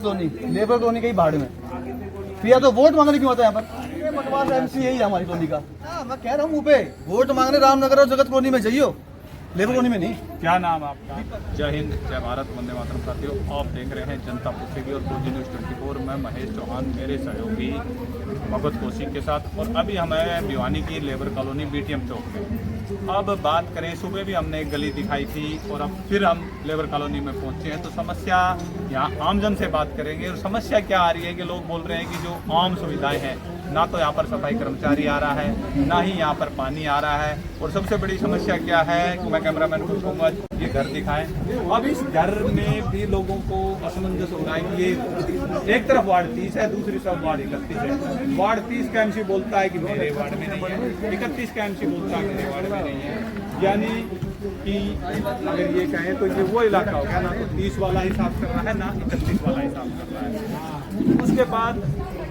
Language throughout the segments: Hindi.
कॉलोनी, लेबर कॉलोनी कहीं भाड़ में, फिर या तो वोट मांगने क्यों आता है यहाँ पर? ये बकवास एमसी यही है हमारी कॉलोनी का। मैं कह रहा हूँ मुँह पे, वोट मांगने रामनगर और जगत कॉलोनी में जाइयो, लेबर कॉलोनी में नहीं। क्या नाम आपका? जय हिंद, जय भारत, वंदे मातरम। साथियों, आप देख रहे हैं जनता पूछेगी और पूजी न्यूज़ 24। मैं महेश चौहान, मेरे सहयोगी भगत कौशिक के साथ, और अभी हम हैं भिवानी की लेबर कॉलोनी बीटीएम चौक में। अब बात करें, सुबह भी हमने एक गली दिखाई थी और अब फिर हम लेबर कॉलोनी में पहुंचे हैं, तो समस्या यहाँ आमजन से बात करेंगे। और समस्या क्या आ रही है कि लोग बोल रहे हैं कि जो आम सुविधाएं हैं, ना तो यहाँ पर सफाई कर्मचारी आ रहा है, ना ही यहाँ पर पानी आ रहा है, और सबसे बड़ी समस्या क्या है, मैं कैमरामैन को कहूँगा ये घर दिखाएं। अब इस घर में भी लोगों को असमंजस हो रहा है कि ये एक तरफ वार्ड 30 है, दूसरी तरफ वार्ड 31 है। वार्ड 30 का एमसी बोलता है कि मेरे वार्ड में नहीं है, 31 का एमसी बोलता है मेरे वार्ड में नहीं है। यानी कि अगर ये कहें तो ये वो इलाका हो गया, ना तो 30 वाला ही साफ कर रहा है, ना 31 वाला ही साफ कर रहा है। उसके बाद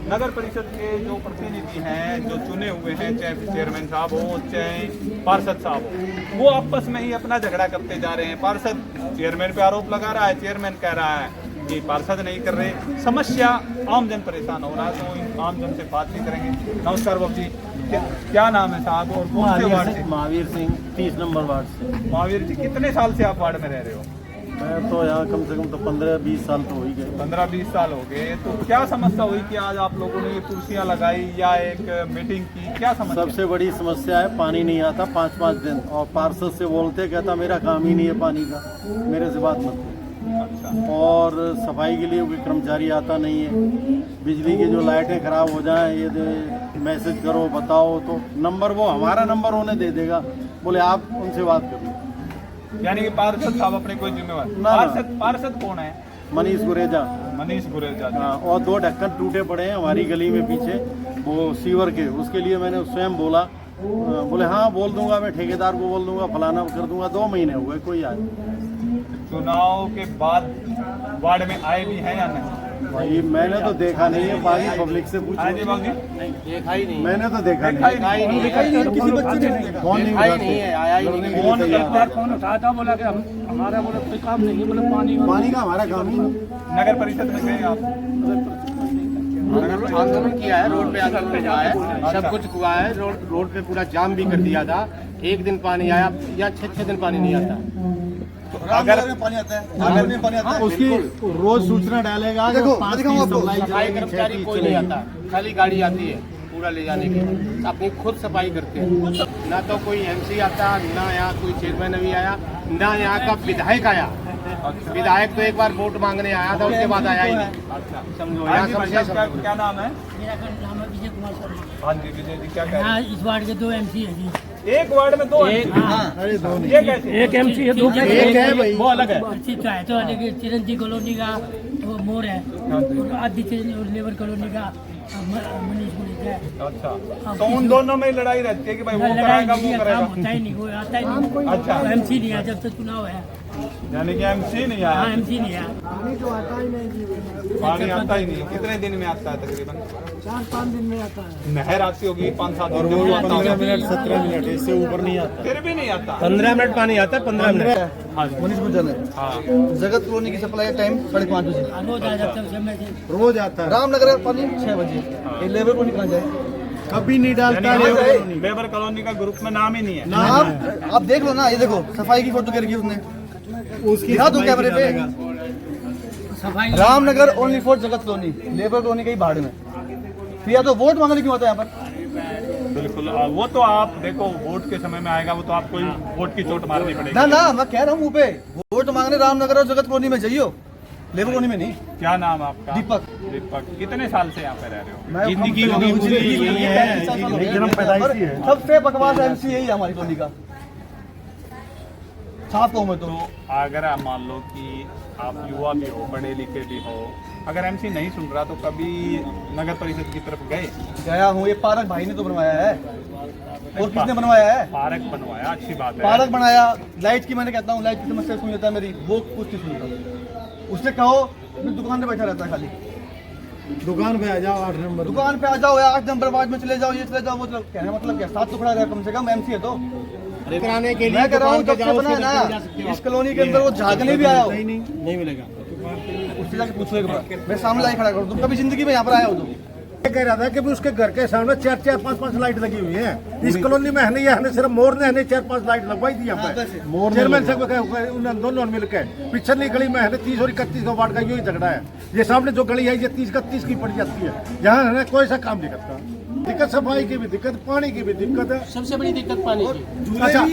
नगर परिषद के जो प्रतिनिधि हैं, जो चुने हुए हैं, चाहे चेयरमैन साहब हो, चाहे पार्षद साहब हो, वो आपस में ही अपना झगड़ा करते जा रहे हैं। पार्षद चेयरमैन पे आरोप लगा रहा है, चेयरमैन कह रहा है कि पार्षद नहीं कर रहे। समस्या आमजन परेशान हो रहा है, तो आमजन से बात भी करेंगे। नमस्कार बाबू जी, क्या नाम है साहब और कौन से वार्ड से? महावीर सिंह, 30 नंबर वार्ड से। महावीर जी, कितने साल से आप वार्ड में रह रहे हो? मैं तो यहाँ कम से कम तो 15-20 साल तो हो ही गए। 15-20 साल हो गए। तो क्या समस्या हुई कि आज आप लोगों ने ये कुर्सियां लगाई या एक मीटिंग की? क्या समस्या? सबसे बड़ी समस्या है पानी नहीं आता 5-5 दिन, और पार्षद से बोलते कहता मेरा काम ही नहीं है पानी का, मेरे से बात मत करो। अच्छा। और सफाई के लिए कोई कर्मचारी आता नहीं है। बिजली की जो लाइटें खराब हो जाएं, ये मैसेज करो बताओ, तो नंबर वो हमारा नंबर उन्हें दे देगा, बोले आप उनसे बात करो। यानी कि पार्षद साहब अपने कोई जिम्मेवार? पार्षद कौन है? मनीष गुरेजा। मनीष गुरेजा। हाँ, और 2 ढक्कन टूटे पड़े हैं हमारी गली में पीछे, वो सीवर के, उसके लिए मैंने स्वयं बोला, बोले हाँ बोल दूंगा, मैं ठेकेदार को बोल दूंगा, फलाना कर दूंगा। 2 महीने हुए, कोई आए। चुनाव के बाद वार्ड में आए भी हैं या नहीं? भाई मैंने तो देखा नहीं है, बाकी पब्लिक से पूछो। नहीं देखा ही नहीं, मैंने तो देखा नहीं, किसी बच्चे ने नहीं देखा, फोन नहीं है, आया ही नहीं। फोन उठाया था, बोला कि हमारा बोला कोई काम नहीं, बोला पानी का हमारा काम ही। नगर परिषद में गए आप? आंदोलन किया है, रोड पे आकर हुआ है, सब कुछ हुआ है, रोड पे पूरा जाम भी कर दिया था। एक दिन पानी आया या 6 दिन पानी नहीं आता। अगर पानी आता है, अगर में पानी आता है, उसकी रोज सूचना डालेगा। देखो, सफाई कर्मचारी कोई नहीं आता, खाली गाड़ी आती है पूरा ले जाने की, अपनी खुद सफाई करते हैं। ना तो कोई एमसी आता, ना यहाँ कोई चेयरमैन अभी आया, ना यहाँ का विधायक आया। विधायक तो एक बार वोट मांगने आया था, उसके बाद आया ही नहीं। समझो यहाँ समस्या। क्या नाम है? मेरा नाम है विजय कुमार शर्मा। हाँ जी विजय जी, क्या कह रहे हैं? इस वार्ड के 2 एमसी है जी। एक वार्ड में 2? अरे 2 नहीं, ये कैसे? एक एमसी है, 2 एक है भाई, वो अलग है। तो चिरंजी कॉलोनी का तो मोर है, और आदि लेबर कॉलोनी का मनीष गुरेजा है। अच्छा, तो उन दोनों में लड़ाई रहती है कि भाई वो कराएगा, वो करेगा? होता ही नहीं, कोई आता ही नहीं। अच्छा, एमसी नहीं आया जब तक चुनाव है। यानी कि एमसी नहीं आया? हाँ, एमसी नहीं आया। पानी आता ही नहीं। कितने दिन में आता है तकरीबन? 4-5 दिन में आता है। नहर आती होगी 5-7 और दिन वो में आता 15 होगा। मिनट 17 मिनट, इससे ऊपर नहीं आता। फिर भी नहीं आता? 15 मिनट पानी आता है, 15 मिनट। हाँ जी। मनीष गुजर है। हाँ, जगत कॉलोनी की सप्लाई टाइम 5:30 बजे, रोज आ जाता है समय से। रोज आता है, रामनगर पानी 6 बजे। ये लेबर कॉलोनी कहाँ जाए? कभी नहीं डालता यानी है। लेबर कॉलोनी का ग्रुप में नाम ही नहीं है। आप देख लो ना, ये देखो सफाई की फोटो रखी उसने, उसकी दिखा दो कैमरे पे। सफाई रामनगर ओनली फॉर जगत कॉलोनी, लेबर कॉलोनी कहीं भाड़ में, फिर या तो वोट मांगने क्यों आता है यहाँ पर? बिल्कुल, वो तो आप देखो वोट के समय में आएगा, वो तो आपको वोट की चोट मारनी पड़ेगी। ना मैं कह रहा हूँ मुँह पे, वोट मांगने रामनगर और जगत कॉलोनी में जाइयो, लेबर कॉलोनी में नहीं। क्या नाम आपका? दीपक। दीपक, कितने साल से यहाँ पे रह रहे हो? मैं जिंदगी होगी पूरी यही है, जन्म पैदाइशी है। सबसे बकवास एमसी यही है हमारी कॉलोनी का, साफ कहूँ मैं तो। अगर आप मान लो कि आप युवा भी हो, पढ़े लिखे भी हो, अगर एमसी नहीं सुन रहा तो कभी नगर परिषद की तरफ गए? गया हूँ, ये पार्क भाई ने तो बनवाया है। और किसने बनवाया है? पार्क बनवाया, अच्छी बात है। पार्क बनाया, लाइट की मैंने कहता हूँ, लाइट की समस्या सुन लेता है मेरी, वो कुछ नहीं सुनता। उससे कहो अपनी दुकान पे बैठा रहता है, खाली दुकान पे आ जाओ, 8 नंबर दुकान पे आ जाओ, या 8 नंबर वार्ड में चले जाओ, ये चले जाओ, वो चले। कहने मतलब क्या, 7 टुकड़ा रहा कम से कम, एमसी है तो कराने के लिए। मैं कह रहा हूँ कब से बना है ना, इस कॉलोनी के अंदर वो झागने भी आया हो, नहीं मिलेगा। उससे जाके पूछो एक बार, मेरे सामने लाइट खड़ा करो, तुम कभी जिंदगी में यहाँ पर आया हो तुम? ये कह रहा था कि भी उसके घर के सामने 4-4, 5-5 लाइट लगी हुई हैं। इस कॉलोनी में है सिर्फ मोर ने हमें 4-5 लाइट लगवाई थी यहाँ पे। चेयरमैन साहब उन दोनों ने मिलकर पिछली गली में है 30 और 31 का वार्ड का यही झगड़ा है। ये सामने जो गली है ये 30-31 की पड़ जाती है, यहाँ है कोई सा काम नहीं करता। दिक्कत सफाई की भी दिक्कत, पानी की भी दिक्कत है। सबसे बड़ी दिक्कत पानी की। अच्छा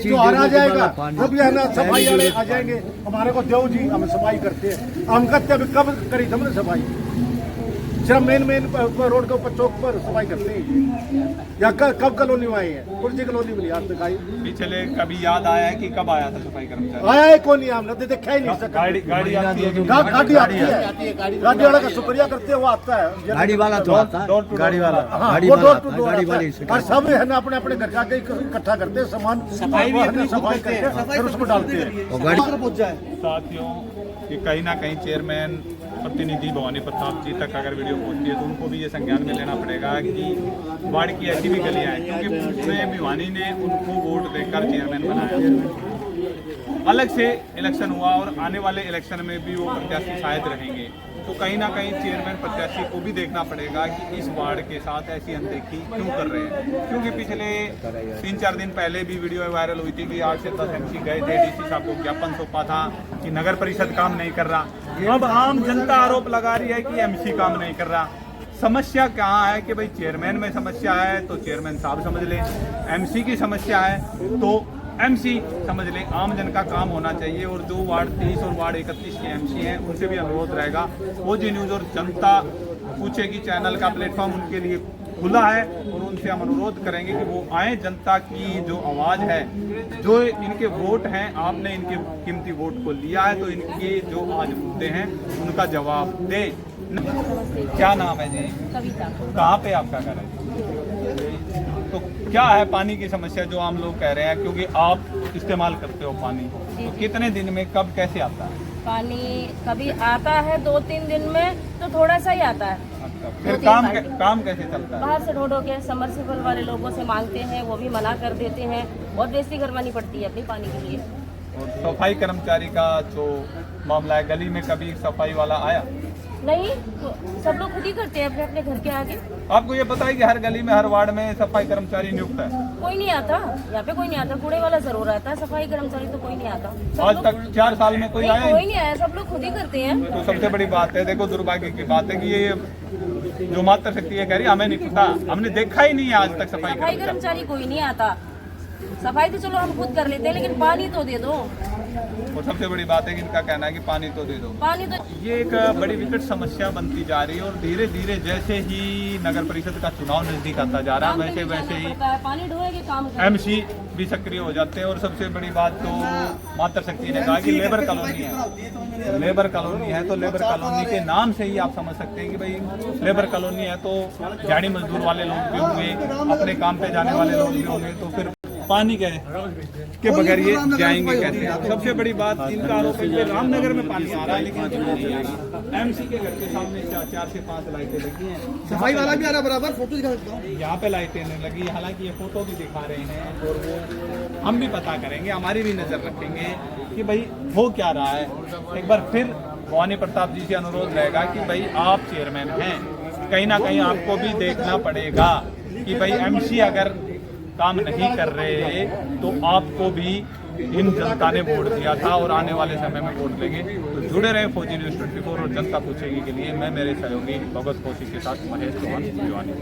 जो आ जाएगा वो भी है ना, सफाई वाले आ जाएंगे, हमारे को दो जी हम सफाई करते हैं। हम कहते हैं कब करी हमने सफाई, सिर्फ मेन रोड के ऊपर चौक पर सफाई करते हैं। या कब कॉलोनी में आई है, कुर्सी कॉलोनी में नहीं आज तक आई। पिछले कभी याद आया है कि कब आया था सफाई कर्मचारी? आया है कौन नहीं, हमने देखा ही नहीं सका। गाड़ी आती है, गाड़ी आती है, गाड़ी वाला का शुक्रिया करते हैं, वो आता है गाड़ी वाला तो आता है, गाड़ी वाला वो डोर टू डोर और सब है ना अपने अपने घर जाके इकट्ठा करते हैं सामान, सफाई करके फिर उसमें डालते हैं। साथियों, ये कहीं ना कहीं चेयरमैन प्रतिनिधि भवानी प्रताप जी तक अगर वीडियो पहुंचती है तो उनको भी ये संज्ञान में लेना पड़ेगा कि वार्ड की ऐसी भी गलियां हैं, क्योंकि पूरे भिवानी ने उनको वोट देकर चेयरमैन बनाया। अलग से इलेक्शन हुआ और आने वाले इलेक्शन में भी वो प्रत्याशी शायद रहेंगे, तो कहीं ना कहीं चेयरमैन प्रत्याशी को भी देखना पड़ेगा कि इस वार्ड के साथ ऐसी अनदेखी क्यों कर रहे हैं। क्योंकि पिछले 3-4 दिन पहले भी वीडियो वायरल हुई थी कि 8 से 10 MC गए थे, DC साहब को ज्ञापन सौंपा था कि नगर परिषद काम नहीं कर रहा। अब आम जनता आरोप लगा रही है कि MC काम नहीं कर रहा। समस्या कहाँ है कि भाई चेयरमैन में समस्या है तो चेयरमैन साहब समझ लें, MC की समस्या है तो MC समझ लें। आम जन का काम होना चाहिए। और जो वार्ड 30 और वार्ड 31 के MC हैं उनसे भी अनुरोध रहेगा, OG न्यूज़ और जनता पूछेगी चैनल का प्लेटफॉर्म उनके लिए खुला है और उनसे हम अनुरोध करेंगे कि वो आए, जनता की जो आवाज़ है, जो इनके वोट हैं, आपने इनके कीमती वोट को लिया है तो इनके जो आज मुद्दे हैं उनका जवाब दे। क्या नाम है जी? कविता। कहाँ पे आपका घर है? तो क्या है पानी की समस्या जो आम लोग कह रहे हैं, क्योंकि आप इस्तेमाल करते हो पानी, तो कितने दिन में कब कैसे आता है पानी? कभी आता है 2-3 दिन में तो थोड़ा सा ही आता है। फिर काम कैसे चलता है? बाहर से ढोढो के समरसेबल वाले लोगों से मांगते हैं, वो भी मना कर देते हैं, बहुत बेइज्जती करवानी पड़ती है अपनी पानी के लिए। और सफाई कर्मचारी का जो मामला है, गली में कभी सफाई वाला आया? नहीं, तो सब लोग खुद ही करते हैं अपने अपने घर के आगे। आपको ये पता है कि हर गली में हर वार्ड में सफाई कर्मचारी नियुक्त है? कोई नहीं आता यहाँ पे, कोई नहीं आता। कूड़े वाला जरूर आता है, सफाई कर्मचारी तो कोई नहीं आता। आज तक 4 साल में कोई आया? कोई नहीं आया, सब लोग खुद ही करते हैं। तो सबसे बड़ी बात है, देखो दुर्भाग्य की बात है कि ये जो मात्र शक्ति है कह रही हमें नहीं पता, हमने देखा ही नहीं है आज तक सफाई कर्मचारी कोई नहीं आता। सफाई तो चलो हम खुद कर लेते हैं, लेकिन पानी तो दे दो। और सबसे बड़ी बात है कि इनका कहना है कि पानी तो दे दो। पानी तो ये एक बड़ी विकट समस्या बनती जा रही है और धीरे धीरे जैसे ही नगर परिषद का चुनाव नजदीक आता जा रहा है वैसे ही पानी ढोएंगे काम MC भी सक्रिय हो जाते हैं। और सबसे बड़ी बात तो मात्र शक्ति ने कहा कि लेबर कॉलोनी है, लेबर कॉलोनी है तो लेबर कॉलोनी के नाम से ही आप समझ सकते हैं कि भाई लेबर कॉलोनी है तो दिहाड़ी मजदूर वाले लोग भी होंगे, अपने काम पे जाने वाले लोग भी होंगे, तो फिर पानी के बगैर ये जाएंगे कैसे? सबसे बड़ी बात इनका आरोप है कि रामनगर में पानी आ रहा है लेकिन MC के घर के सामने 4 से 5 लाइटें लगी हैं, सफाई वाला भी आ रहा बराबर, फोटो दिखा सकता हूँ। यहाँ पे लाइटें नहीं लगी, हालांकि ये फोटो भी दिखा रहे हैं और वो हम भी पता करेंगे, हमारी भी नजर रखेंगे कि भाई हो क्या रहा है। एक बार फिर भवानी प्रताप जी से अनुरोध रहेगा कि भाई आप चेयरमैन हैं, कहीं ना कहीं आपको भी देखना पड़ेगा कि भाई MC अगर काम नहीं कर रहे तो आपको भी इन जनता ने वोट दिया था और आने वाले समय में वोट लेंगे। तो जुड़े रहे फौजी न्यूज़ 24 और जनता पूछेगी के लिए। मैं मेरे सहयोगी भगत कौशिक के साथ महेश चौहान भिवानी।